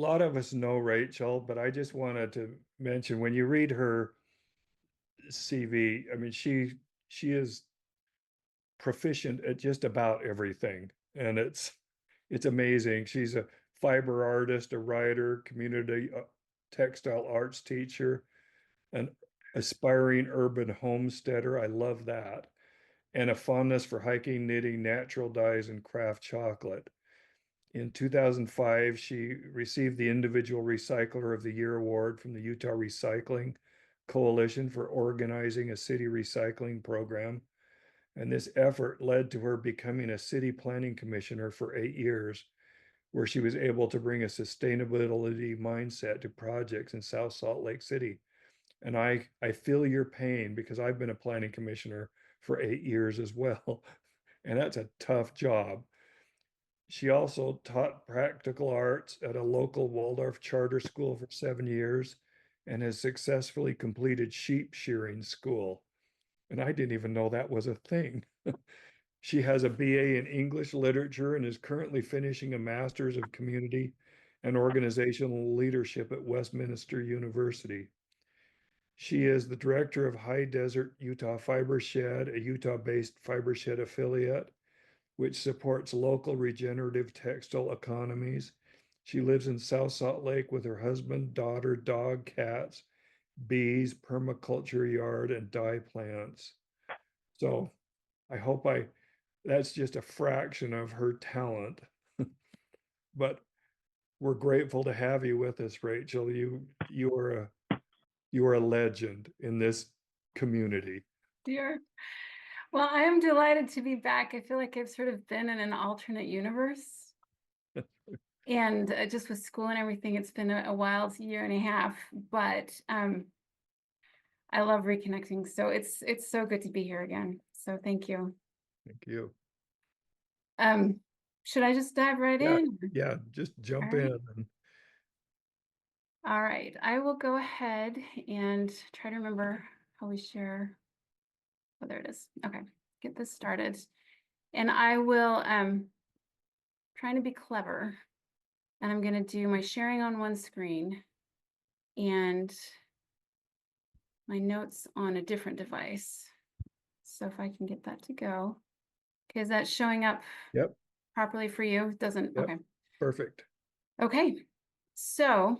lot of us know Rachel, but I just wanted to mention when you read her CV, I mean, she is proficient at just about everything, and it's amazing. She's a fiber artist, a writer, community textile arts teacher, an aspiring urban homesteader. I love that. And a fondness for hiking, knitting, natural dyes, and craft chocolate. In 2005, she received the Individual Recycler of the Year award from the Utah Recycling Coalition for organizing a city recycling program. And this effort led to her becoming a city planning commissioner for 8 years, where she was able to bring a sustainability mindset to projects in South Salt Lake City. And I feel your pain because I've been a planning commissioner for 8 years as well. And that's a tough job. She also taught practical arts at a local Waldorf charter school for 7 years and has successfully completed sheep shearing school. And I didn't even know that was a thing. She has a BA in English literature and is currently finishing a master's of community and organizational leadership at Westminster University. She is the director of High Desert Utah Fiber Shed, a Utah-based fiber shed affiliate, which supports local regenerative textile economies. She lives in South Salt Lake with her husband, daughter, dog, cats, bees, permaculture yard, and dye plants. So I hope that's just a fraction of her talent. But we're grateful to have you with us, Rachel. You are a legend in this community. Dear. Well, I am delighted to be back. I feel like I've sort of been in an alternate universe. And just with school and everything, it's been a wild year and a half, but I love reconnecting. So it's so good to be here again. So thank you. Thank you. Should I just dive right in? Yeah, just jump All right. in. All right, I will go ahead and try to remember how we share. Oh, there it is. Okay, get this started. And I will trying to be clever. And I'm going to do my sharing on one screen and my notes on a different device. So if I can get that to go. Okay, is that showing up properly for you? It doesn't? Yep. Okay. Perfect. Okay, so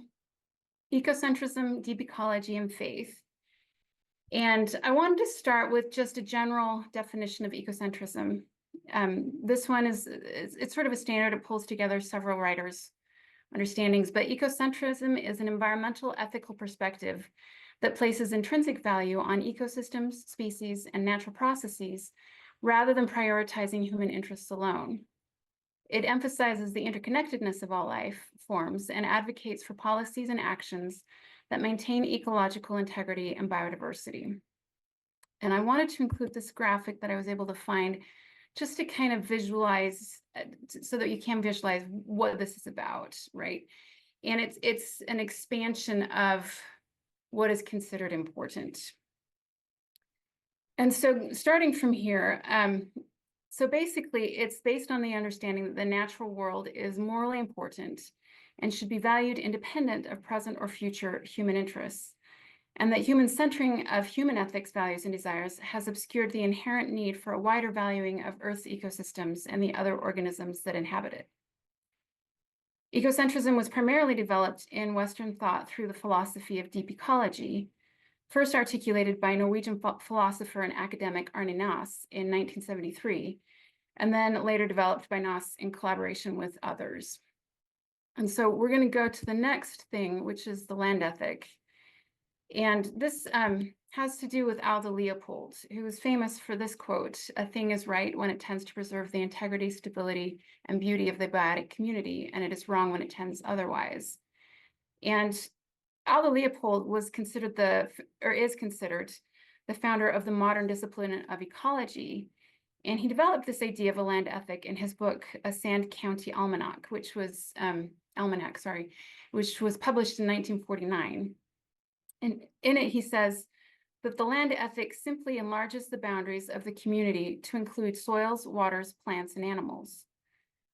ecocentrism, deep ecology, and faith. And I wanted to start with just a general definition of ecocentrism. This one it's sort of a standard. It pulls together several writers' understandings, but ecocentrism is an environmental ethical perspective that places intrinsic value on ecosystems, species, and natural processes rather than prioritizing human interests alone. It emphasizes the interconnectedness of all life forms and advocates for policies and actions that maintain ecological integrity and biodiversity. And I wanted to include this graphic that I was able to find just to kind of visualize, so that you can visualize what this is about, right? And it's an expansion of what is considered important. And so starting from here, so basically it's based on the understanding that the natural world is morally important and should be valued independent of present or future human interests, and that human centering of human ethics, values, and desires has obscured the inherent need for a wider valuing of Earth's ecosystems and the other organisms that inhabit it. Ecocentrism was primarily developed in Western thought through the philosophy of deep ecology, first articulated by Norwegian philosopher and academic Arne Naas in 1973, and then later developed by Naas in collaboration with others. And so we're going to go to the next thing, which is the land ethic. And this has to do with Aldo Leopold, who is famous for this quote: "A thing is right when it tends to preserve the integrity, stability, and beauty of the biotic community, and it is wrong when it tends otherwise." And Aldo Leopold was considered is considered the founder of the modern discipline of ecology. And he developed this idea of a land ethic in his book, A Sand County Almanac, which was published in 1949. And in it, he says that the land ethic simply enlarges the boundaries of the community to include soils, waters, plants, and animals.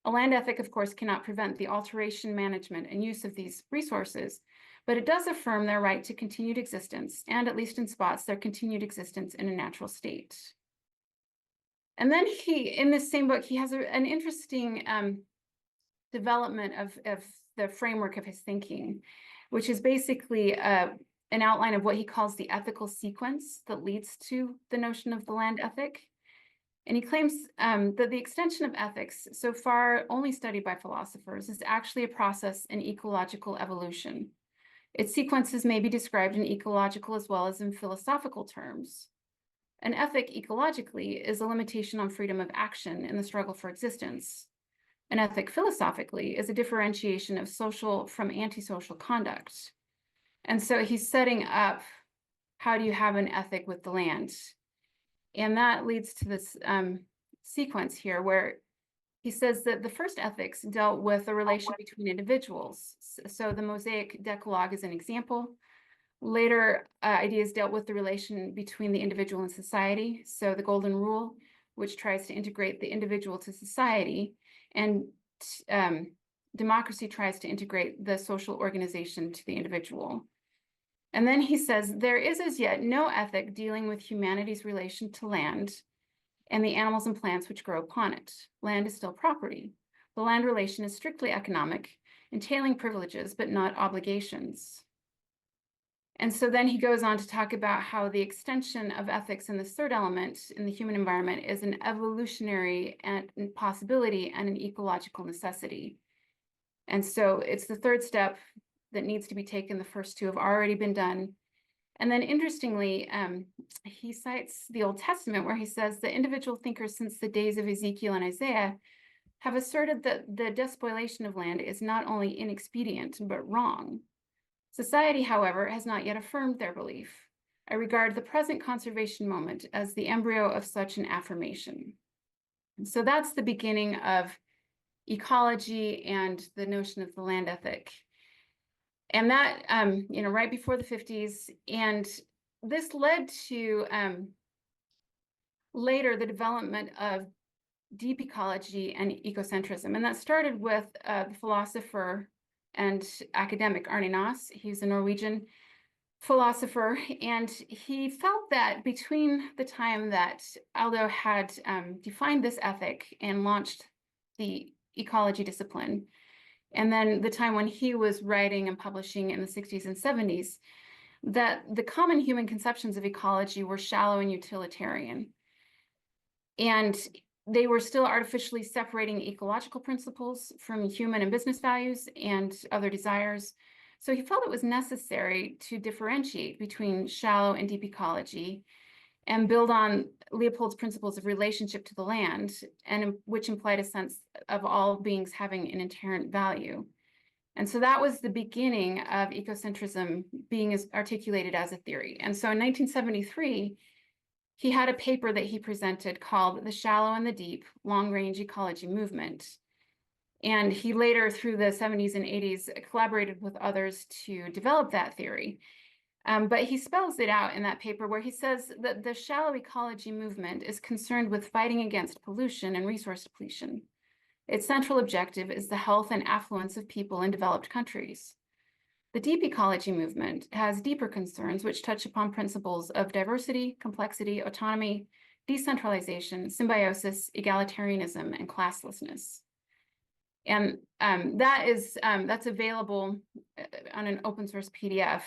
A land ethic, of course, cannot prevent the alteration, management, and use of these resources, but it does affirm their right to continued existence, and at least in spots, their continued existence in a natural state. And then in this same book, he has an interesting development of the framework of his thinking, which is basically an outline of what he calls the ethical sequence that leads to the notion of the land ethic. And he claims that the extension of ethics, so far only studied by philosophers, is actually a process in ecological evolution. Its sequences may be described in ecological as well as in philosophical terms. An ethic ecologically is a limitation on freedom of action in the struggle for existence. An ethic philosophically is a differentiation of social from antisocial conduct. And so he's setting up, how do you have an ethic with the land? And that leads to this sequence here where he says that the first ethics dealt with the relation between individuals. So the Mosaic Decalogue is an example. Later ideas dealt with the relation between the individual and society. So the Golden Rule, which tries to integrate the individual to society, and democracy tries to integrate the social organization to the individual. And then he says, there is as yet no ethic dealing with humanity's relation to land and the animals and plants which grow upon it. Land is still property. The land relation is strictly economic, entailing privileges, but not obligations. And so then he goes on to talk about how the extension of ethics in this third element in the human environment is an evolutionary possibility and an ecological necessity. And so it's the third step that needs to be taken. The first two have already been done. And then interestingly, he cites the Old Testament where he says the individual thinkers since the days of Ezekiel and Isaiah have asserted that the despoilation of land is not only inexpedient, but wrong. Society, however, has not yet affirmed their belief. I regard the present conservation moment as the embryo of such an affirmation. And so that's the beginning of ecology and the notion of the land ethic. And that, right before the 50s, and this led to later the development of deep ecology and ecocentrism. And that started with the philosopher and academic Arne Naess. He's a Norwegian philosopher, and he felt that between the time that Aldo had defined this ethic and launched the ecology discipline, and then the time when he was writing and publishing in the 60s and 70s, that the common human conceptions of ecology were shallow and utilitarian. And they were still artificially separating ecological principles from human and business values and other desires. So he felt it was necessary to differentiate between shallow and deep ecology and build on Leopold's principles of relationship to the land, and which implied a sense of all beings having an inherent value. And so that was the beginning of ecocentrism being articulated as a theory. And so in 1973, he had a paper that he presented called The Shallow and the Deep Long-Range Ecology Movement. And he later, through the 70s and 80s, collaborated with others to develop that theory. But he spells it out in that paper where he says that the shallow ecology movement is concerned with fighting against pollution and resource depletion. Its central objective is the health and affluence of people in developed countries. The deep ecology movement has deeper concerns which touch upon principles of diversity, complexity, autonomy, decentralization, symbiosis, egalitarianism, and classlessness. And that's available on an open source PDF.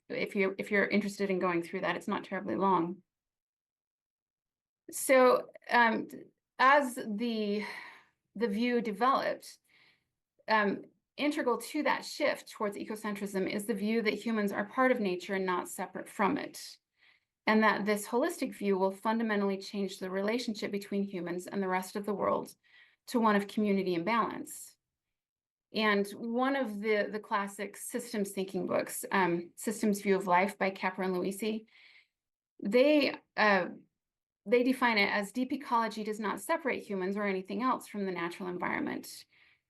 If you're interested in going through that, it's not terribly long. So as the view developed, integral to that shift towards ecocentrism is the view that humans are part of nature and not separate from it, and that this holistic view will fundamentally change the relationship between humans and the rest of the world to one of community and balance. And one of the classic systems thinking books, Systems View of Life by Capra and Luisi, they define it as deep ecology does not separate humans or anything else from the natural environment.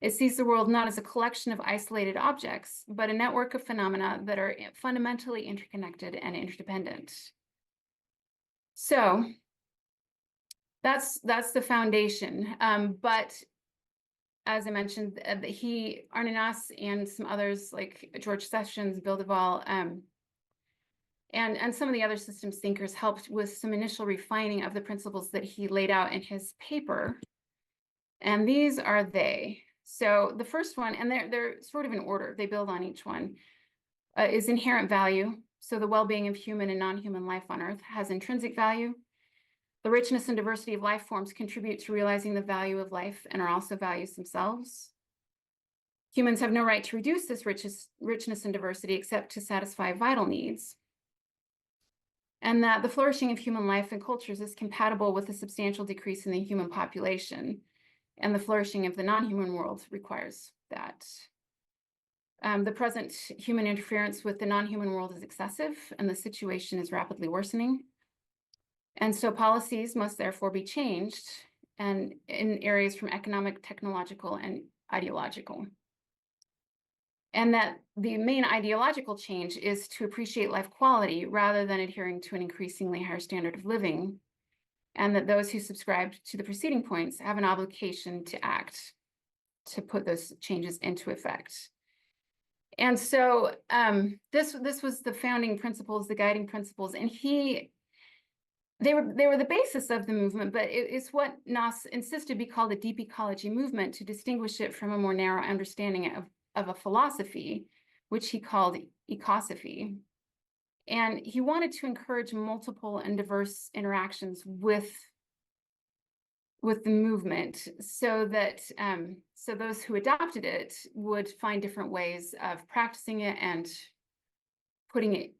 It sees the world not as a collection of isolated objects, but a network of phenomena that are fundamentally interconnected and interdependent. So that's the foundation. But as I mentioned, Arnanas and some others like George Sessions, Bill Duvall, and some of the other systems thinkers helped with some initial refining of the principles that he laid out in his paper. And these are they. So the first one, and they're sort of in order, they build on each one, is inherent value. So the well-being of human and non-human life on Earth has intrinsic value. The richness and diversity of life forms contribute to realizing the value of life and are also values themselves. Humans have no right to reduce this richness and diversity except to satisfy vital needs. And that the flourishing of human life and cultures is compatible with a substantial decrease in the human population. And the flourishing of the non-human world requires that. The present human interference with the non-human world is excessive, and the situation is rapidly worsening. And so policies must therefore be changed, and in areas from economic, technological, and ideological. And that the main ideological change is to appreciate life quality rather than adhering to an increasingly higher standard of living, and that those who subscribe to the preceding points have an obligation to act to put those changes into effect. And so this was the founding principles, the guiding principles, and they were the basis of the movement, but it's what Nas insisted be called a deep ecology movement to distinguish it from a more narrow understanding of a philosophy, which he called ecosophy. And he wanted to encourage multiple and diverse interactions with the movement, so that so those who adopted it would find different ways of practicing it and putting it,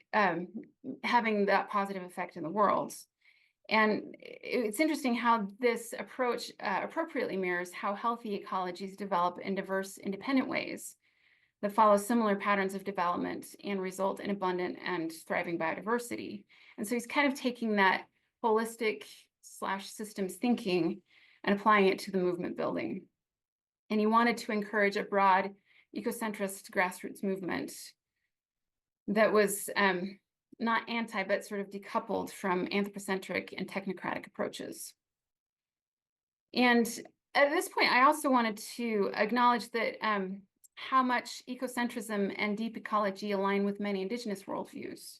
having that positive effect in the world. And it's interesting how this approach appropriately mirrors how healthy ecologies develop in diverse, independent ways that follow similar patterns of development and result in abundant and thriving biodiversity. And so he's kind of taking that holistic / systems thinking and applying it to the movement building. And he wanted to encourage a broad ecocentrist grassroots movement that was not anti, but sort of decoupled from anthropocentric and technocratic approaches. And at this point, I also wanted to acknowledge that how much ecocentrism and deep ecology align with many indigenous worldviews,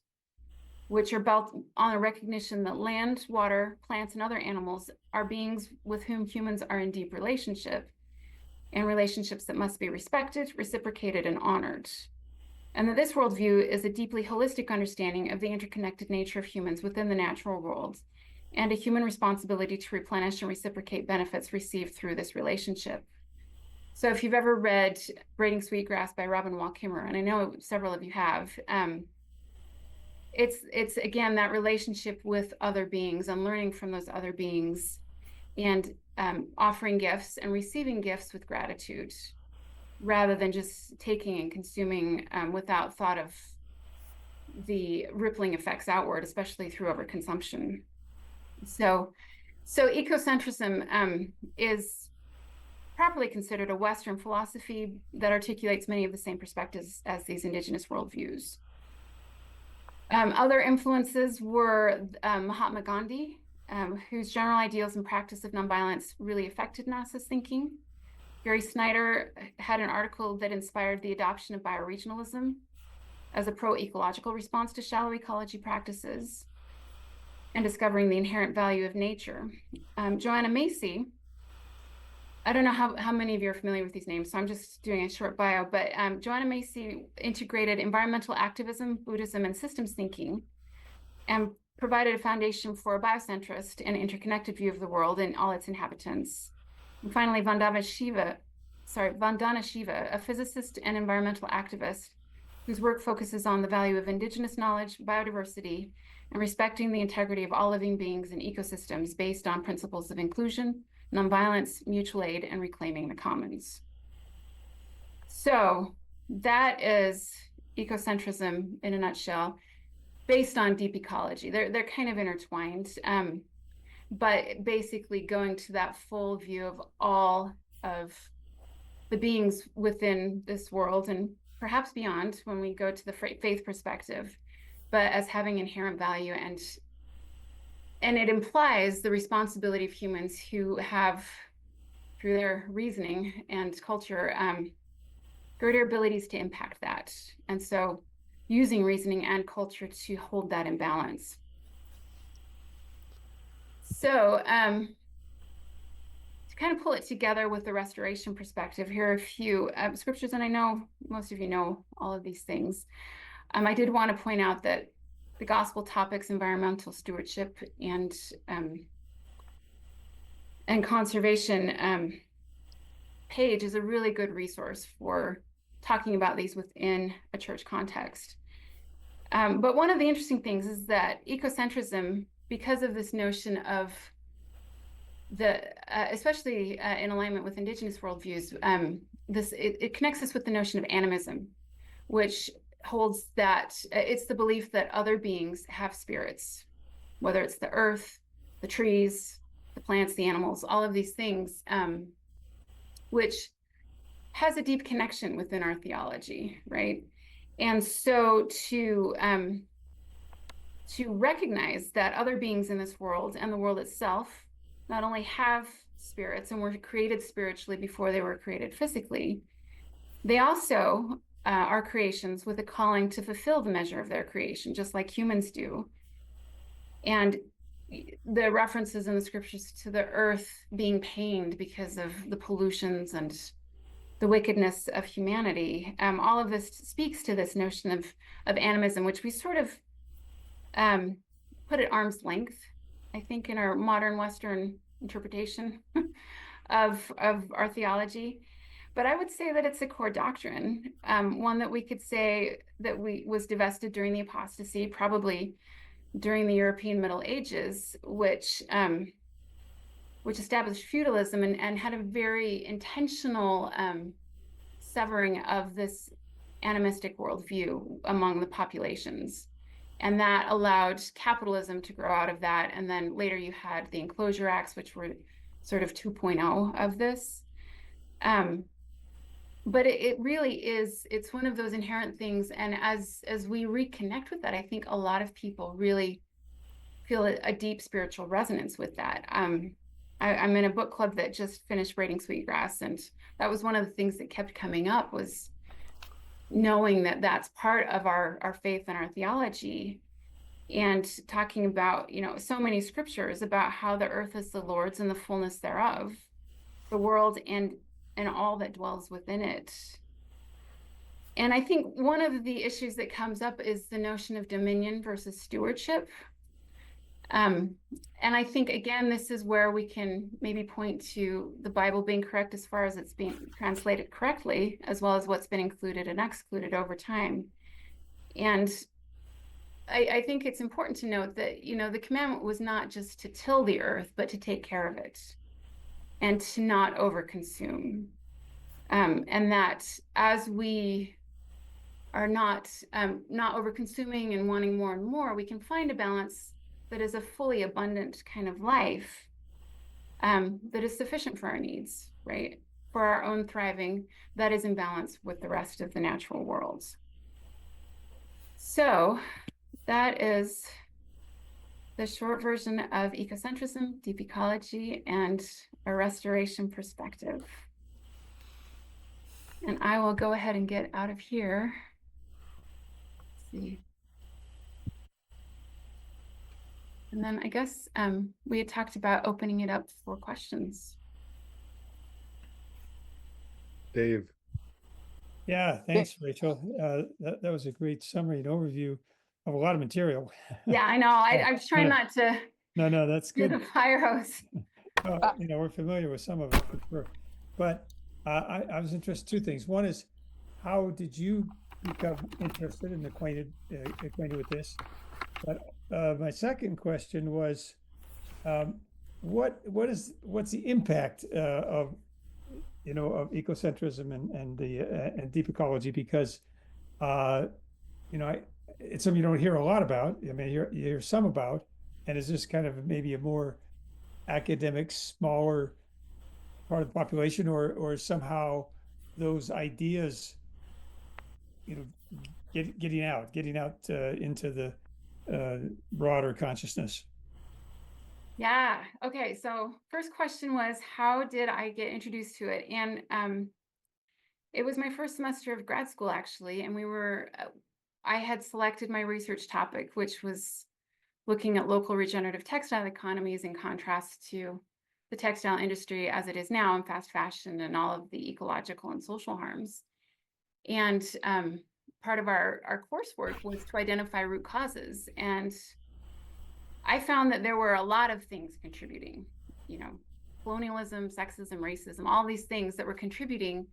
which are built on a recognition that land, water, plants, and other animals are beings with whom humans are in deep relationship, and relationships that must be respected, reciprocated, and honored. And that this worldview is a deeply holistic understanding of the interconnected nature of humans within the natural world, and a human responsibility to replenish and reciprocate benefits received through this relationship. So if you've ever read Braiding Sweetgrass by Robin Wall Kimmerer, and I know several of you have, it's again that relationship with other beings and learning from those other beings, and offering gifts and receiving gifts with gratitude, rather than just taking and consuming without thought of the rippling effects outward, especially through overconsumption. So ecocentrism is properly considered a Western philosophy that articulates many of the same perspectives as these indigenous worldviews. Other influences were Mahatma Gandhi, whose general ideals and practice of nonviolence really affected Nas's thinking. Gary Snyder had an article that inspired the adoption of bioregionalism as a pro-ecological response to shallow ecology practices and discovering the inherent value of nature. Joanna Macy, I don't know how many of you are familiar with these names, so I'm just doing a short bio, but Joanna Macy integrated environmental activism, Buddhism, and systems thinking, and provided a foundation for a biocentrist and interconnected view of the world and all its inhabitants. And finally, Vandana Shiva, a physicist and environmental activist whose work focuses on the value of indigenous knowledge, biodiversity, and respecting the integrity of all living beings and ecosystems based on principles of inclusion, nonviolence, mutual aid, and reclaiming the commons. So that is ecocentrism in a nutshell, based on deep ecology. They're kind of intertwined, but basically going to that full view of all of the beings within this world and perhaps beyond when we go to the faith perspective, but as having inherent value, and it implies the responsibility of humans who have through their reasoning and culture, greater abilities to impact that. And so using reasoning and culture to hold that in balance. So to kind of pull it together with the restoration perspective, here are a few scriptures, and I know most of you know all of these things. I did want to point out that the gospel topics, environmental stewardship and conservation page is a really good resource for talking about these within a church context. But one of the interesting things is that ecocentrism, because of this notion of especially in alignment with indigenous worldviews, it connects us with the notion of animism, which holds that it's the belief that other beings have spirits, whether it's the earth, the trees, the plants, the animals, all of these things, which has a deep connection within our theology, right? And so to recognize that other beings in this world and the world itself not only have spirits and were created spiritually before they were created physically, they also are creations with a calling to fulfill the measure of their creation, just like humans do. And the references in the scriptures to the earth being pained because of the pollutions and the wickedness of humanity, all of this speaks to this notion of animism, which we sort of put at arm's length, I think, in our modern Western interpretation of our theology. But I would say that it's a core doctrine, one that we could say that was divested during the apostasy, probably during the European Middle Ages, which established feudalism and had a very intentional severing of this animistic worldview among the populations. And that allowed capitalism to grow out of that. And then later you had the Enclosure Acts, which were sort of 2.0 of this. But it really is, it's one of those inherent things. And as we reconnect with that, I think a lot of people really feel a deep spiritual resonance with that. I'm in a book club that just finished Braiding Sweetgrass, and that was one of the things that kept coming up, was knowing that that's part of our faith and our theology, and talking about, so many scriptures about how the earth is the Lord's and the fullness thereof, the world and all that dwells within it. And I think one of the issues that comes up is the notion of dominion versus stewardship. And I think, again, this is where we can maybe point to the Bible being correct as far as it's being translated correctly, as well as what's been included and excluded over time. And I think it's important to note that, the commandment was not just to till the earth, but to take care of it and to not overconsume. And that as we are not overconsuming and wanting more and more, we can find a balance that is a fully abundant kind of life, that is sufficient for our needs, right? For our own thriving, that is in balance with the rest of the natural world. So that is the short version of ecocentrism, deep ecology, and a restoration perspective. And I will go ahead and get out of here. Let's see. And then I guess we had talked about opening it up for questions. Dave. Yeah, thanks, Rachel. That was a great summary and overview of a lot of material. Yeah, I know. I was trying not to No, that's do good. the fire hose. We're familiar with some of it for sure. But I was interested in two things. One is, how did you become interested and acquainted with this? But my second question was, what's the impact of ecocentrism and deep ecology? Because it's something you don't hear a lot about. I mean, you hear some about, and is this kind of maybe a more academic, smaller part of the population, or somehow those ideas, getting out into the broader consciousness? Yeah. Okay. So first question was, how did I get introduced to it? And it was my first semester of grad school, actually, and I had selected my research topic, which was looking at local regenerative textile economies in contrast to the textile industry as it is now in fast fashion and all of the ecological and social harms. And part of our coursework was to identify root causes. And I found that there were a lot of things contributing, colonialism, sexism, racism, all these things that were contributing.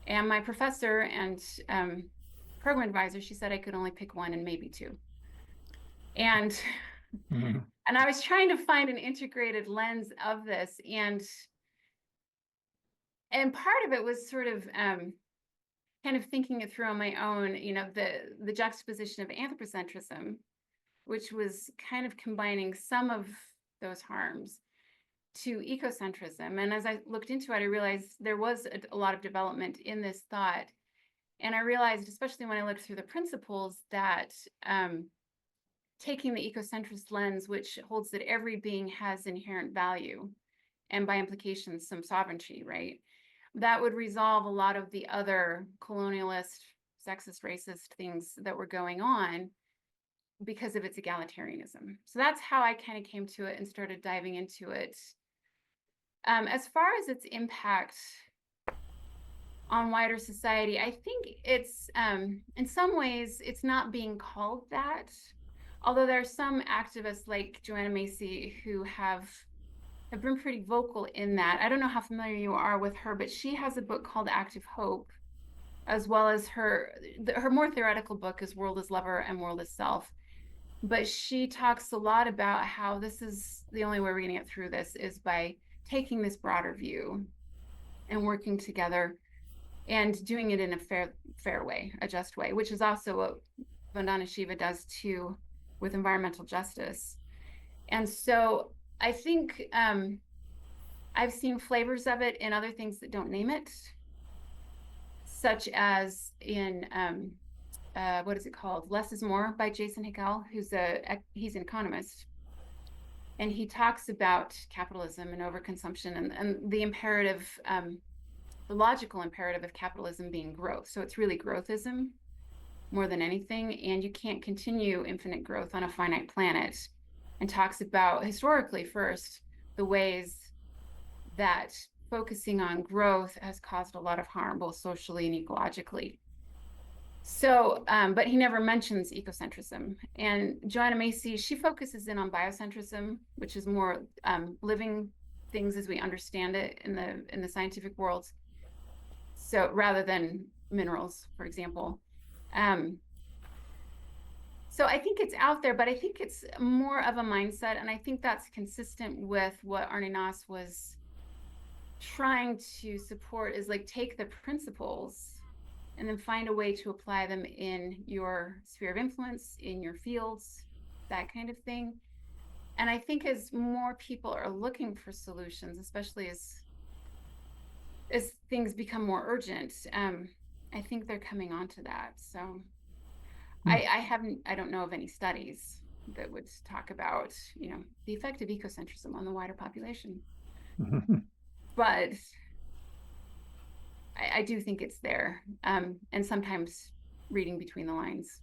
And my professor and program advisor, she said I could only pick one and maybe two. And Mhm. and I was trying to find an integrated lens of this, and part of it was sort of kind of thinking it through on my own, the juxtaposition of anthropocentrism, which was kind of combining some of those harms, to ecocentrism. And as I looked into it, I realized there was a lot of development in this thought. And I realized, especially when I looked through the principles, that taking the ecocentrist lens, which holds that every being has inherent value and by implication some sovereignty, right? That would resolve a lot of the other colonialist, sexist, racist things that were going on because of its egalitarianism. So that's how I kind of came to it and started diving into it. As far as its impact on wider society, I think it's in some ways it's not being called that, although there are some activists like Joanna Macy who have been pretty vocal in that. I don't know how familiar you are with her, but she has a book called Active Hope, as well as her more theoretical book is World is Lover and World is Self. But she talks a lot about how this is the only way we're going to get through this is by taking this broader view and working together and doing it in a fair way, a just way, which is also what Vandana Shiva does too with environmental justice. And so I think I've seen flavors of it in other things that don't name it, such as in what is it called? Less is More by Jason Hickel, he's an economist. And he talks about capitalism and overconsumption and the imperative, the logical imperative of capitalism being growth. So it's really growthism more than anything. And you can't continue infinite growth on a finite planet. And talks about historically first the ways that focusing on growth has caused a lot of harm, both socially and ecologically. So, but he never mentions ecocentrism. And Joanna Macy, she focuses in on biocentrism, which is more living things as we understand it in the scientific world. So rather than minerals, for example. So I think it's out there, but I think it's more of a mindset. And I think that's consistent with what Arne Naas was trying to support, is like take the principles and then find a way to apply them in your sphere of influence, in your fields, that kind of thing. And I think as more people are looking for solutions, especially as things become more urgent, I think they're coming onto that. So I don't know of any studies that would talk about, the effect of ecocentrism on the wider population. But I do think it's there, and sometimes reading between the lines.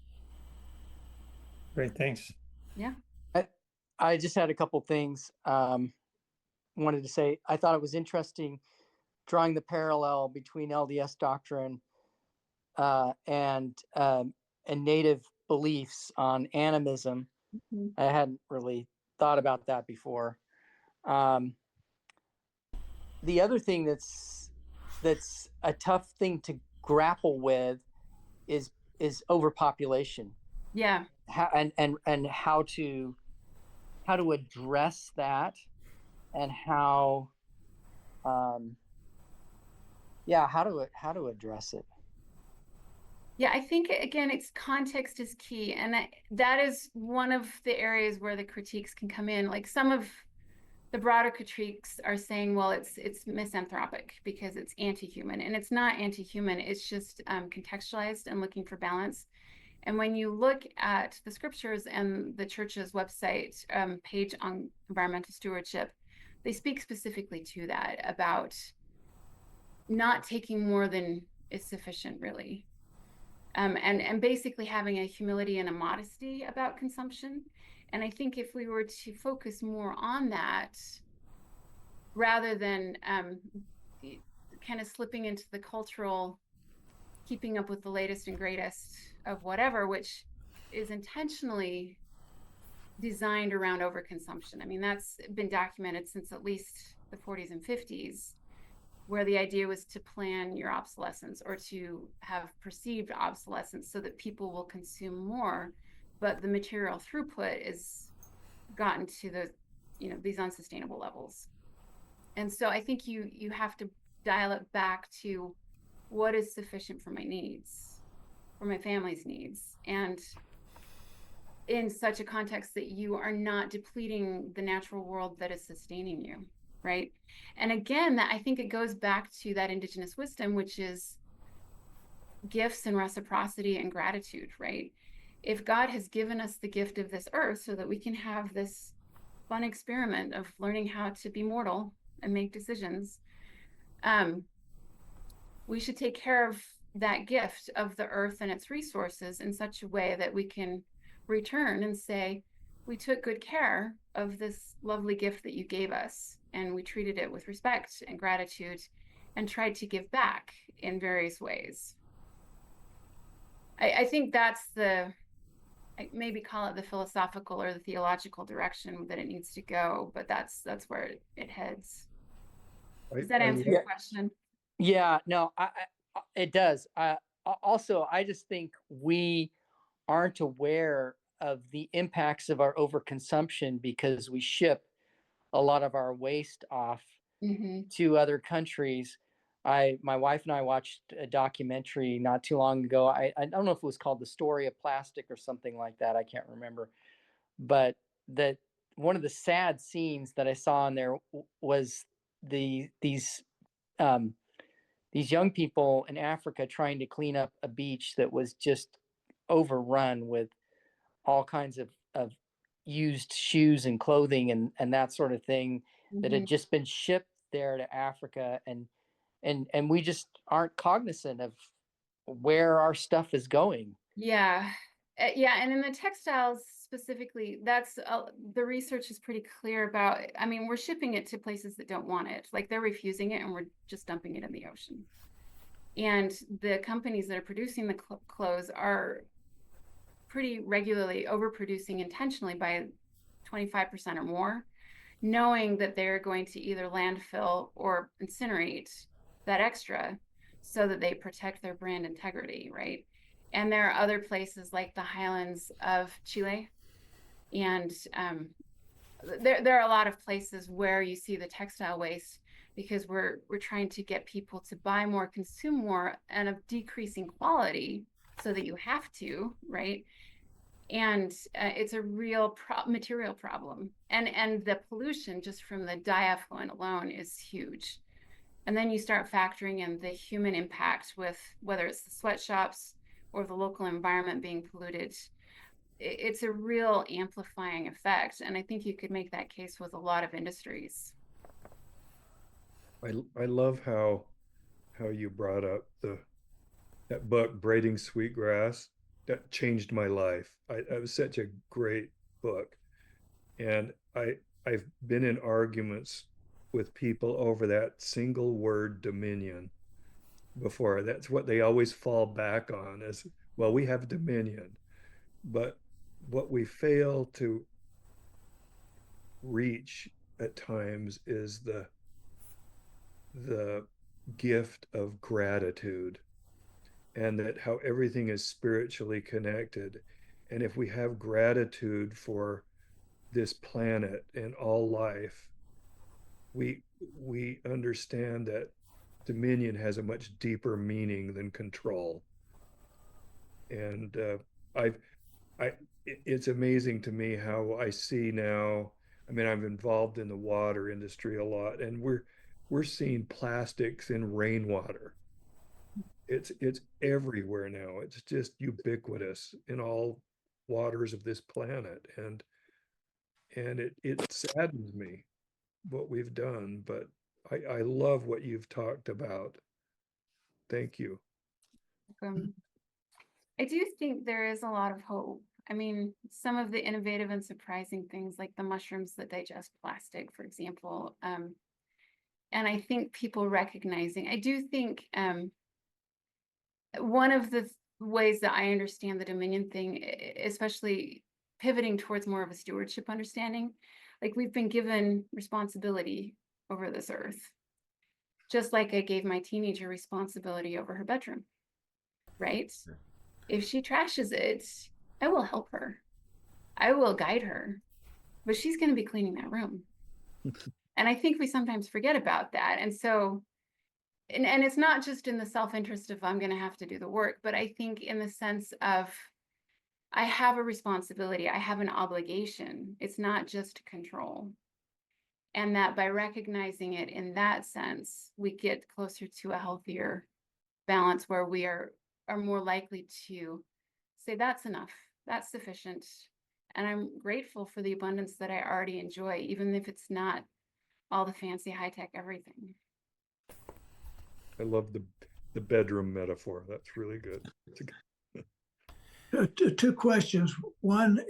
Great, thanks. Yeah. I just had a couple things wanted to say. I thought it was interesting drawing the parallel between LDS doctrine and native beliefs on animism. Mm-hmm. I hadn't really thought about that before. The other thing that's a tough thing to grapple with is overpopulation. Yeah. And how to address that, and how how to address it. Yeah, I think again, it's context is key, and that is one of the areas where the critiques can come in. Like some of the broader critiques are saying, well, it's misanthropic because it's anti-human, and it's not anti-human. It's just contextualized and looking for balance. And when you look at the scriptures and the church's website page on environmental stewardship, they speak specifically to that, about not taking more than is sufficient, really. And basically having a humility and a modesty about consumption. And I think if we were to focus more on that, rather than kind of slipping into the cultural keeping up with the latest and greatest of whatever, which is intentionally designed around overconsumption. I mean, that's been documented since at least the 40s and 50s, where the idea was to plan your obsolescence or to have perceived obsolescence so that people will consume more, but the material throughput is gotten to the, these unsustainable levels. And so I think you have to dial it back to what is sufficient for my needs, for my family's needs, and in such a context that you are not depleting the natural world that is sustaining you, right? And again, that I think it goes back to that indigenous wisdom, which is gifts and reciprocity and gratitude, right? If God has given us the gift of this earth so that we can have this fun experiment of learning how to be mortal and make decisions, we should take care of that gift of the earth and its resources in such a way that we can return and say, we took good care of this lovely gift that you gave us, and we treated it with respect and gratitude and tried to give back in various ways. I think that's I maybe call it the philosophical or the theological direction that it needs to go, but that's where it heads. Does that answer your question? Yeah, no, it does. Also, I just think we aren't aware of the impacts of our overconsumption because we ship a lot of our waste off to other countries. My wife and I watched a documentary not too long ago. I don't know if it was called The Story of Plastic or something like that. I can't remember. But that one of the sad scenes that I saw in there was these young people in Africa trying to clean up a beach that was just overrun with all kinds of used shoes and clothing and that sort of thing that had just been shipped there to Africa, and we just aren't cognizant of where our stuff is going. Yeah. Yeah, and in the textiles specifically, that's the research is pretty clear about. I mean, we're shipping it to places that don't want it, like they're refusing it, and we're just dumping it in the ocean. And the companies that are producing the clothes are pretty regularly overproducing intentionally by 25% or more, knowing that they're going to either landfill or incinerate that extra so that they protect their brand integrity, right? And there are other places like the highlands of Chile, and there are a lot of places where you see the textile waste because we're trying to get people to buy more, consume more, and of decreasing quality so that you have to, right? And it's a real material problem, and the pollution just from the diaffluent alone is huge. And then you start factoring in the human impact with whether it's the sweatshops or the local environment being polluted. It's a real amplifying effect, and I think you could make that case with a lot of industries. I love how you brought up that book, Braiding Sweetgrass. That changed my life. It was such a great book. And I've been in arguments with people over that single word dominion before. That's what they always fall back on is, well, we have dominion. But what we fail to reach at times is the gift of gratitude, and that how everything is spiritually connected. And if we have gratitude for this planet and all life, we understand that dominion has a much deeper meaning than control. And it's amazing to me how I see now. I mean, I'm involved in the water industry a lot, and we're seeing plastics in rainwater. It's everywhere now. It's just ubiquitous in all waters of this planet. And it saddens me what we've done, but I love what you've talked about. Thank you. I do think there is a lot of hope. I mean, some of the innovative and surprising things like the mushrooms that digest plastic, for example. And I think people recognizing, I do think one of the ways that I understand the dominion thing, especially pivoting towards more of a stewardship understanding, like we've been given responsibility over this earth, just like I gave my teenager responsibility over her bedroom, right? If she trashes it, I will help her. I will guide her, but she's going to be cleaning that room. And I think we sometimes forget about that. And so, and it's not just in the self-interest of I'm going to have to do the work, but I think in the sense of I have a responsibility, I have an obligation. It's not just control. And that by recognizing it in that sense, we get closer to a healthier balance where we are more likely to say that's enough, that's sufficient. And I'm grateful for the abundance that I already enjoy, even if it's not all the fancy high-tech everything. I love the bedroom metaphor. That's really good. Two questions. One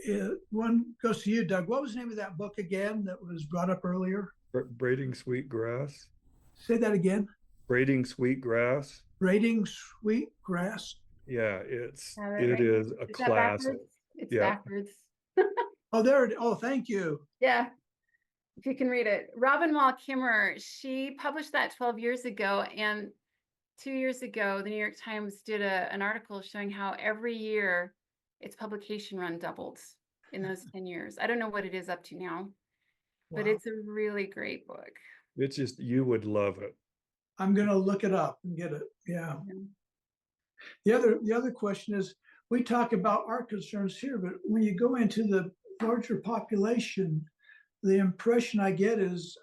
goes to you, Doug. What was the name of that book again that was brought up earlier? Braiding Sweet Grass. Say that again. Braiding Sweet Grass. Braiding Sweet Grass. Yeah, it Right. is a Is that classic. backwards? It's Yeah. backwards. Oh, there it. Oh, thank you. Yeah, if you can read it. Robin Wall Kimmerer, she published that 12 years ago. And 2 years ago, the New York Times did an article showing how every year its publication run doubled in those 10 years. I don't know what it is up to now, but Wow. it's a really great book. It's just, you would love it. I'm going to look it up and get it. Yeah. The other question is, we talk about our concerns here, but when you go into the larger population, the impression I get is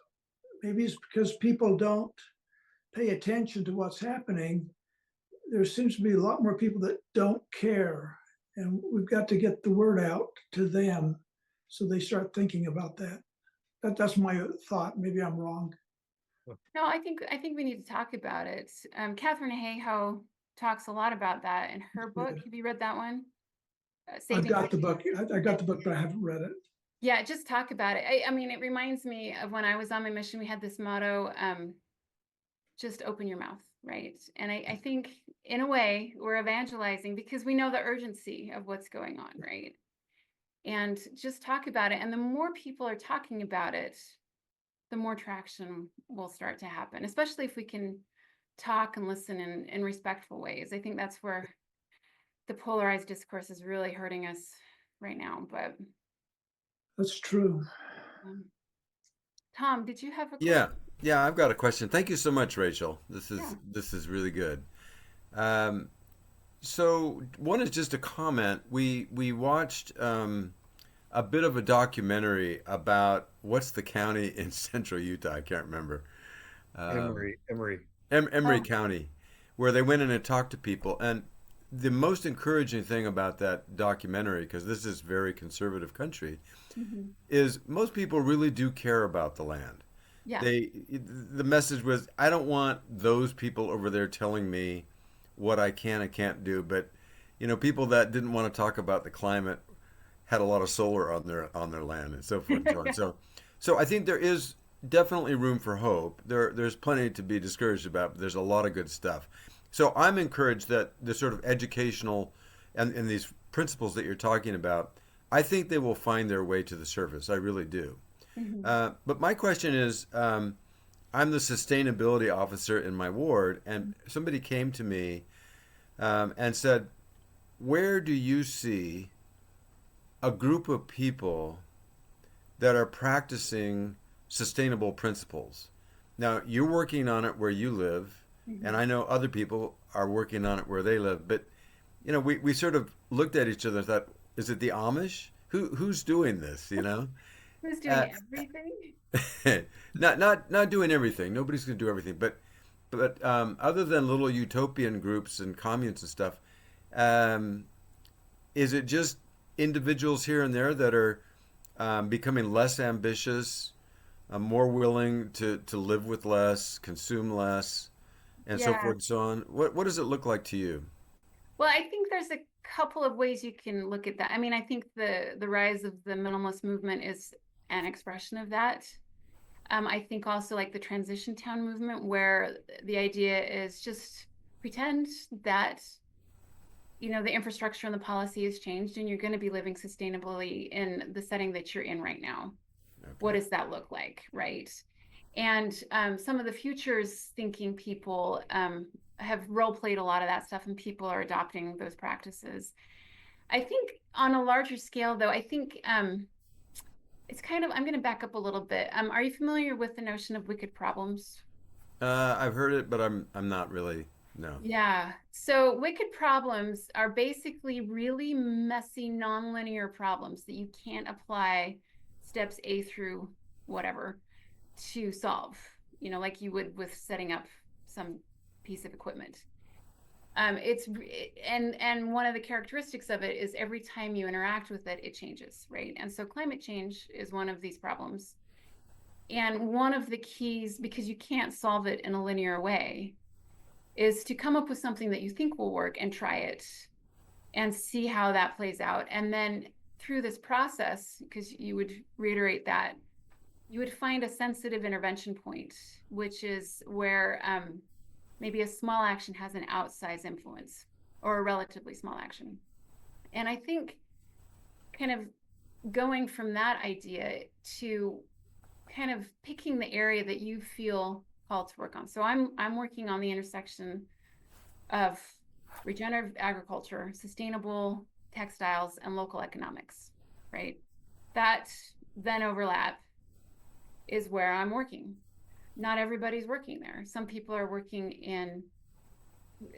maybe it's because people don't pay attention to what's happening. There seems to be a lot more people that don't care, and we've got to get the word out to them so they start thinking about that. That's my thought. Maybe I'm wrong. No, I think we need to talk about it. Catherine Hayhoe talks a lot about that in her book. Have you read that one? I've got the book. I got the book, but I haven't read it. Yeah, just talk about it. I mean, it reminds me of when I was on my mission, we had this motto, just open your mouth, right? And I think in a way we're evangelizing because we know the urgency of what's going on, right? And just talk about it. And the more people are talking about it, the more traction will start to happen, especially if we can talk and listen in respectful ways. I think that's where the polarized discourse is really hurting us right now, but. That's true. Tom, did you have a Yeah, question? yeah, I've got a question. Thank you so much, Rachel. This is really good. So one is just a comment. We watched a bit of a documentary about what's the county in central Utah? I can't remember. Emory. Emory Oh. County, where they went in and talked to people. And the most encouraging thing about that documentary, because this is very conservative country, is most people really do care about the land. Yeah. The message was, I don't want those people over there telling me what I can and can't do. But, people that didn't want to talk about the climate had a lot of solar on their land and so forth and so on. So I think there is definitely room for hope. There's plenty to be discouraged about, but there's a lot of good stuff. So I'm encouraged that the sort of educational and these principles that you're talking about, I think they will find their way to the surface. I really do. But my question is, I'm the sustainability officer in my ward, and somebody came to me and said, where do you see a group of people that are practicing sustainable principles? Now, you're working on it where you live, and I know other people are working on it where they live. But, we sort of looked at each other and thought, is it the Amish? Who's doing this, Who's doing everything? not doing everything. Nobody's going to do everything. But But other than little utopian groups and communes and stuff, um, is it just individuals here and there that are becoming less ambitious, more willing to live with less, consume less, and so Yeah. forth and so on? What does it look like to you? Well, I think there's a couple of ways you can look at that. I mean, I think the rise of the minimalist movement is an expression of that. I think also like the transition town movement, where the idea is just pretend that, you know, the infrastructure and the policy has changed and you're going to be living sustainably in the setting that you're in right now. What does that look like, right? And some of the futures thinking people have role played a lot of that stuff, and people are adopting those practices. I think on a larger scale, though, I think it's kind of, I'm going to back up a little bit. Are you familiar with the notion of wicked problems? I've heard it, but I'm not really. No. Yeah. So wicked problems are basically really messy, nonlinear problems that you can't apply steps A through whatever to solve, you know, like you would with setting up some piece of equipment. And one of the characteristics of it is every time you interact with it, it changes, right? And so climate change is one of these problems. And one of the keys, because you can't solve it in a linear way, is to come up with something that you think will work and try it and see how that plays out. And then through this process, because you would reiterate that, you would find a sensitive intervention point, which is where maybe a small action has an outsized influence, or a relatively small action. And I think kind of going from that idea to kind of picking the area that you feel called to work on. So I'm working on the intersection of regenerative agriculture, sustainable textiles, and local economics, right? That then overlap is where I'm working. Not everybody's working there. Some people are working in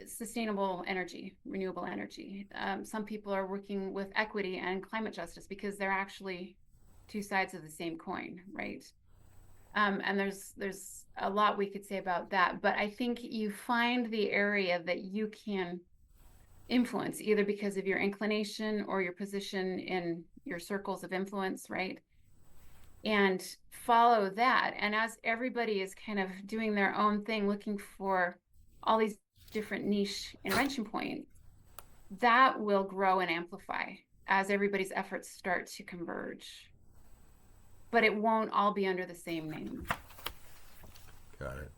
sustainable energy, renewable energy. Some people are working with equity and climate justice, because they're actually two sides of the same coin, right? And there's a lot we could say about that, but I think you find the area that you can influence, either because of your inclination or your position in your circles of influence, right? And follow that. And as everybody is kind of doing their own thing, looking for all these different niche intervention points, that will grow and amplify as everybody's efforts start to converge. But it won't all be under the same name. Got it.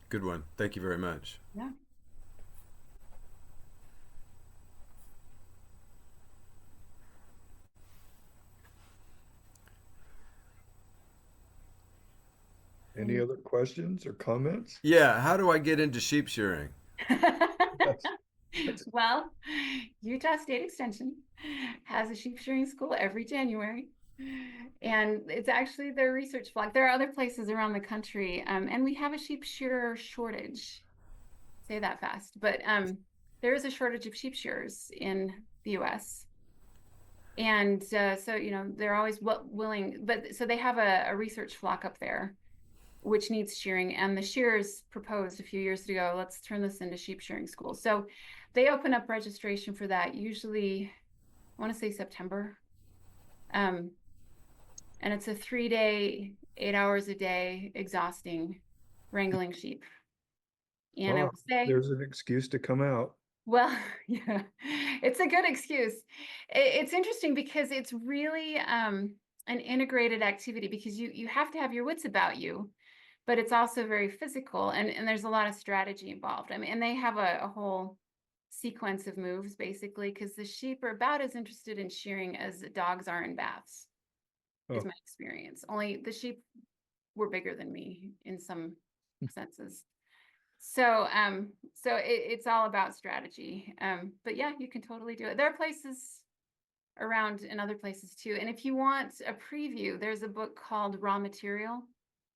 Good one. Thank you very much. Yeah. Any other questions or comments? Yeah. How do I get into sheep shearing? Well, Utah State Extension has a sheep shearing school every January. And it's actually their research block. There are other places around the country, and we have a sheep shearer shortage. Say that fast. But there is a shortage of sheep shearers in the US. And so, you know, they're always willing, but so they have a research flock up there, which needs shearing. And the shearers proposed a few years ago, let's turn this into sheep shearing school. So they open up registration for that, usually, I want to say September. And it's a 3-day, 8 hours a day, exhausting, wrangling sheep. And I Oh, will say, there's an excuse to come out. well, yeah, it's a good excuse. It's interesting because it's really an integrated activity, because you have to have your wits about you, but it's also very physical, and there's a lot of strategy involved. I mean, and they have a whole sequence of moves, basically, because the sheep are about as interested in shearing as dogs are in baths, is Oh. my experience. Only the sheep were bigger than me in some senses. So it's all about strategy. But yeah, you can totally do it. There are places around in other places too. And if you want a preview, there's a book called Raw Material,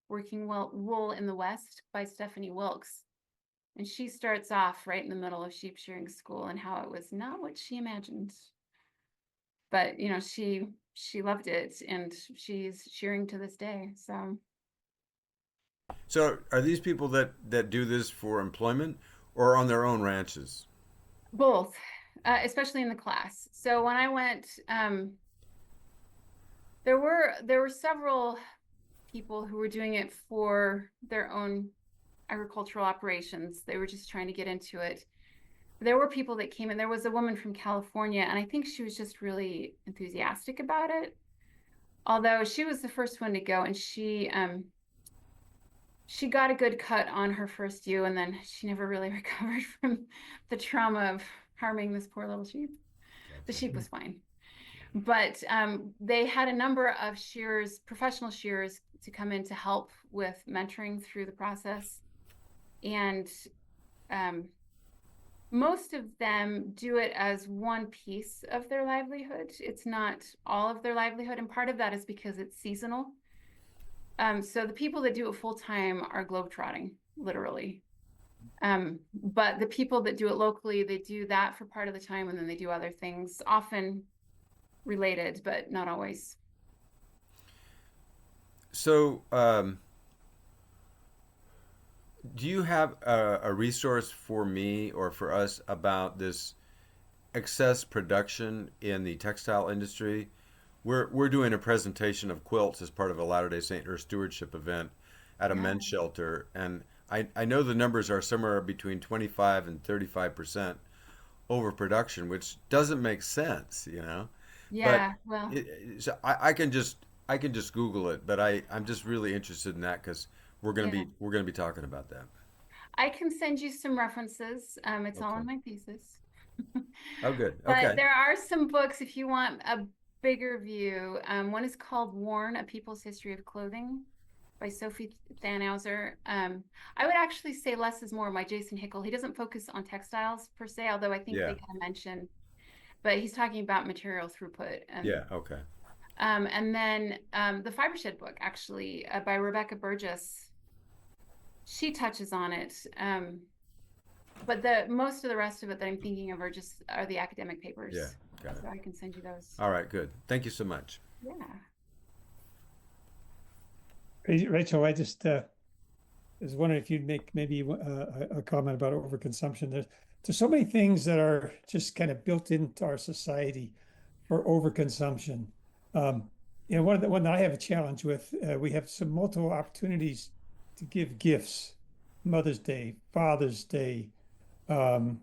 Working Wool in the West by Stephanie Wilkes. And she starts off right in the middle of sheep shearing school and how it was not what she imagined. But, you know, she she loved it, and she's shearing to this day. So So are these people that do this for employment or on their own ranches? Both, especially in the class. So when I went, there were several people who were doing it for their own agricultural operations. They were just trying to get into it. There were people that came in. There was a woman from California, and I think she was just really enthusiastic about it. Although she was the first one to go, and she got a good cut on her first ewe, and then she never really recovered from the trauma of harming this poor little sheep. The sheep was fine. But they had a number of shearers, professional shearers, to come in to help with mentoring through the process. And most of them do it as one piece of their livelihood. It's not all of their livelihood. And part of that is because it's seasonal. So the people that do it full time are globetrotting, literally. But the people that do it locally, they do that for part of the time, and then they do other things, often related, but not always. So, do you have a resource for me or for us about this excess production in the textile industry? We're doing a presentation of quilts as part of a Latter-day Saint or Stewardship event at a men's shelter, and I know the numbers are somewhere between 25 and 35% overproduction, which doesn't make sense, you know. Yeah, But well, so I can just Google it, but I'm just really interested in that because yeah. we're gonna be talking about that. I can send you some references. It's all Okay. in my thesis. Oh, good. But Okay. there are some books if you want a bigger view. One is called Worn, A People's History of Clothing by Sophie Thanhauser. I would actually say less is more by Jason Hickel. He doesn't focus on textiles per se, although I think they Yeah. kind of mention, but he's talking about material throughput. Yeah. Okay. And then the Fiber Shed book, actually, by Rebecca Burgess, she touches on it. But most of the rest of it that I'm thinking of are the academic papers. Yeah. Got it. So I can send you those. All right. Good. Thank you so much. Yeah. Rachel, I just was wondering if you'd make maybe a comment about overconsumption. There's so many things that are just kind of built into our society for overconsumption. One that I have a challenge with, we have some multiple opportunities to give gifts, Mother's Day, Father's Day, um,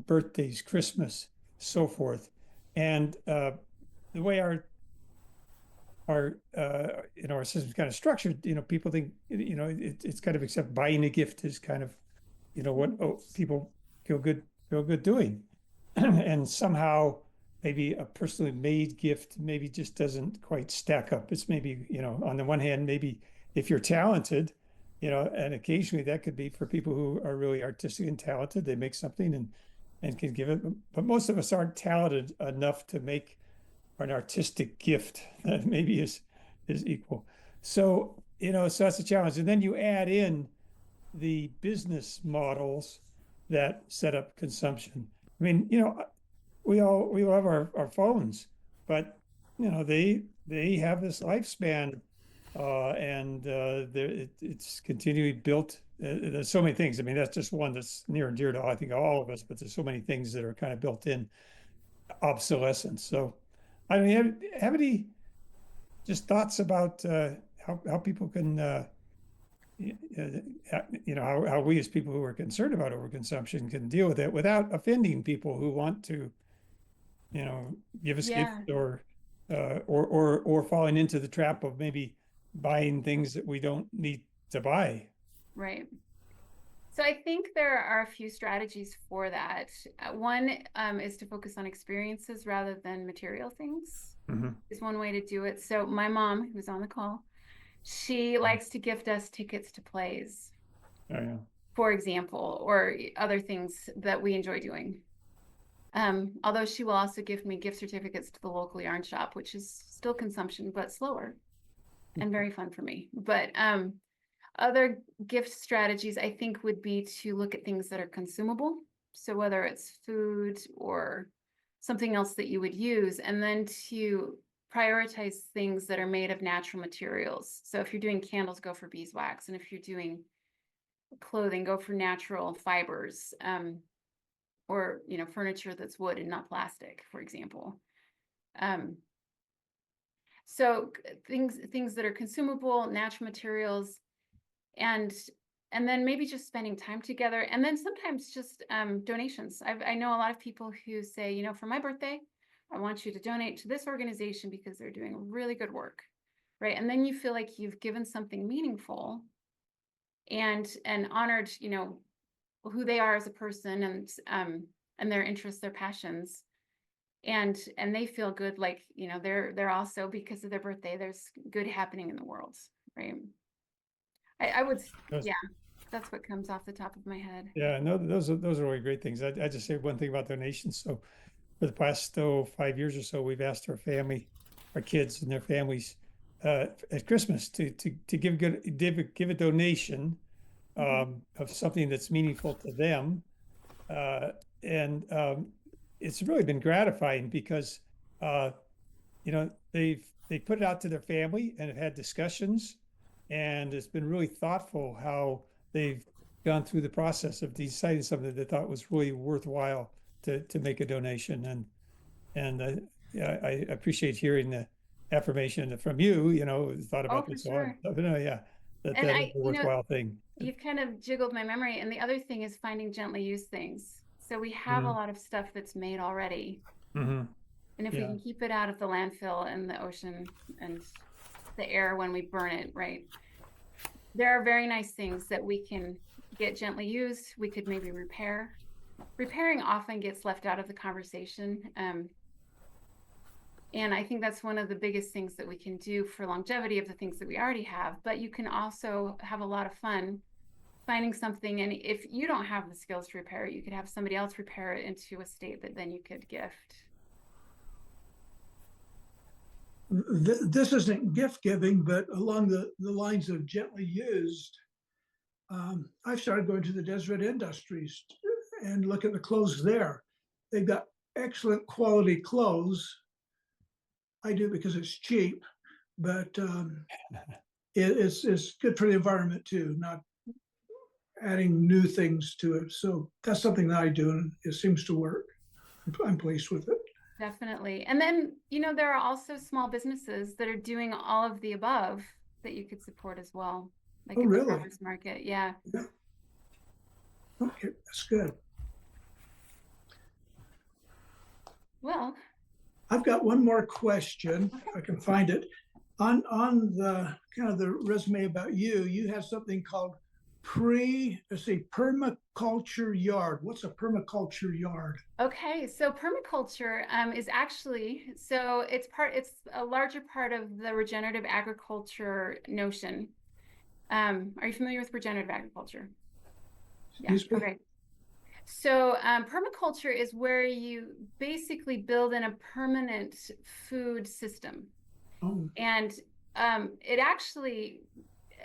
birthdays, Christmas, so forth. And the way our system's kind of structured, people think, it's kind of accept buying a gift is kind of, what people feel good doing. And somehow maybe a personally made gift maybe just doesn't quite stack up. It's maybe, on the one hand, maybe if you're talented, and occasionally that could be for people who are really artistic and talented, they make something and can give it. But most of us aren't talented enough to make an artistic gift that maybe is equal. So, so that's a challenge. And then you add in the business models that set up consumption. I mean, we all have our phones, but they have this lifespan, and it's continually built. There's so many things. I mean, that's just one that's near and dear to I think all of us. But there's so many things that are kind of built in obsolescence. So, I mean, have any just thoughts about how people can, how we as people who are concerned about overconsumption can deal with it without offending people who want to, give us Yeah. gifts or falling into the trap of maybe buying things that we don't need to buy. Right. So I think there are a few strategies for that. One is to focus on experiences rather than material things. Is one way to do it. So my mom, who's on the call, she likes to gift us tickets to plays, Oh, yeah. for example, or other things that we enjoy doing. Although she will also give me gift certificates to the local yarn shop, which is still consumption, but slower and very fun for me. But other gift strategies, I think, would be to look at things that are consumable. So whether it's food or something else that you would use, and then to prioritize things that are made of natural materials. So if you're doing candles, go for beeswax. And if you're doing clothing, go for natural fibers, or, furniture that's wood and not plastic, for example. So things that are consumable, natural materials, and then maybe just spending time together, and then sometimes just donations. I know a lot of people who say, for my birthday, I want you to donate to this organization because they're doing really good work, right? And then you feel like you've given something meaningful and honored, who they are as a person, and their interests, their passions. And they feel good, like, they're also, because of their birthday, there's good happening in the world, right? I would, Those- yeah, that's what comes off the top of my head. Yeah, no, those are really great things. I just say one thing about donations. So for the past 5 years or so, we've asked our kids and their families at Christmas to give a donation of something that's meaningful to them. And it's really been gratifying because they put it out to their family and have had discussions, and it's been really thoughtful how they've gone through the process of deciding something they thought was really worthwhile to make a donation. And yeah, I appreciate hearing the affirmation from you, thought about for this sure. yeah, And that is a worthwhile thing. You've kind of jiggled my memory. And the other thing is finding gently used things. So we have a lot of stuff that's made already. Mm-hmm. And if we Yeah. can keep it out of the landfill and the ocean and the air when we burn it, right? There are very nice things that we can get gently used. We could maybe repair. Repairing often gets left out of the conversation. And I think that's one of the biggest things that we can do for longevity of the things that we already have. But you can also have a lot of fun finding something. And if you don't have the skills to repair it, you could have somebody else repair it into a state that then you could gift. This isn't gift giving, but along the lines of gently used, I've started going to the Deseret Industries and look at the clothes there. They've got excellent quality clothes. I do because it's cheap, but it's good for the environment too, not adding new things to it. So that's something that I do, and it seems to work. I'm pleased with it. Definitely. And then, there are also small businesses that are doing all of the above that you could support as well. Like Oh, at the really? farmers market. Yeah. Okay, that's good. Well, I've got one more question, if I can find it. On the kind of the resume about you, you have something called permaculture yard. What's a permaculture yard? okay. So permaculture is actually, it's a larger part of the regenerative agriculture notion. Are you familiar with regenerative agriculture? Yeah. Excuse me? Okay. So permaculture is where you basically build in a permanent food system. Oh, And it actually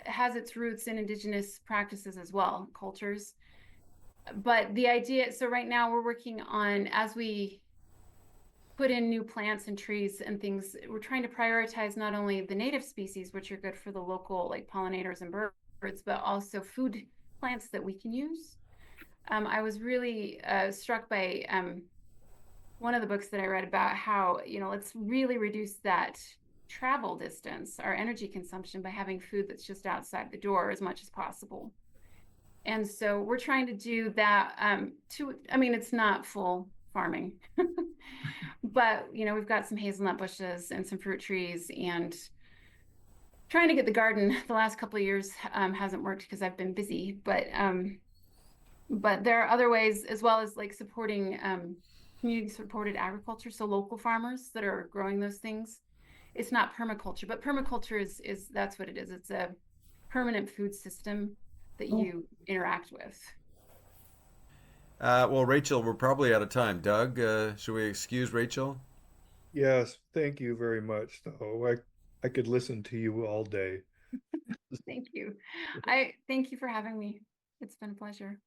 has its roots in indigenous practices as well, cultures. But the idea, so right now we're working on, as we put in new plants and trees and things, we're trying to prioritize not only the native species, which are good for the local, like pollinators and birds, but also food plants that we can use. I was really struck by one of the books that I read about how, let's really reduce that travel distance, our energy consumption, by having food that's just outside the door as much as possible. And so we're trying to do that it's not full farming, but, we've got some hazelnut bushes and some fruit trees, and trying to get the garden the last couple of years hasn't worked because I've been busy, but there are other ways, as well as like supporting community supported agriculture. So local farmers that are growing those things. It's not permaculture, but permaculture is that's what it is. It's a permanent food system that you interact with. Well, Rachel, we're probably out of time. Doug, should we excuse Rachel? Yes, thank you very much, though. I could listen to you all day. Thank you. I thank you for having me. It's been a pleasure.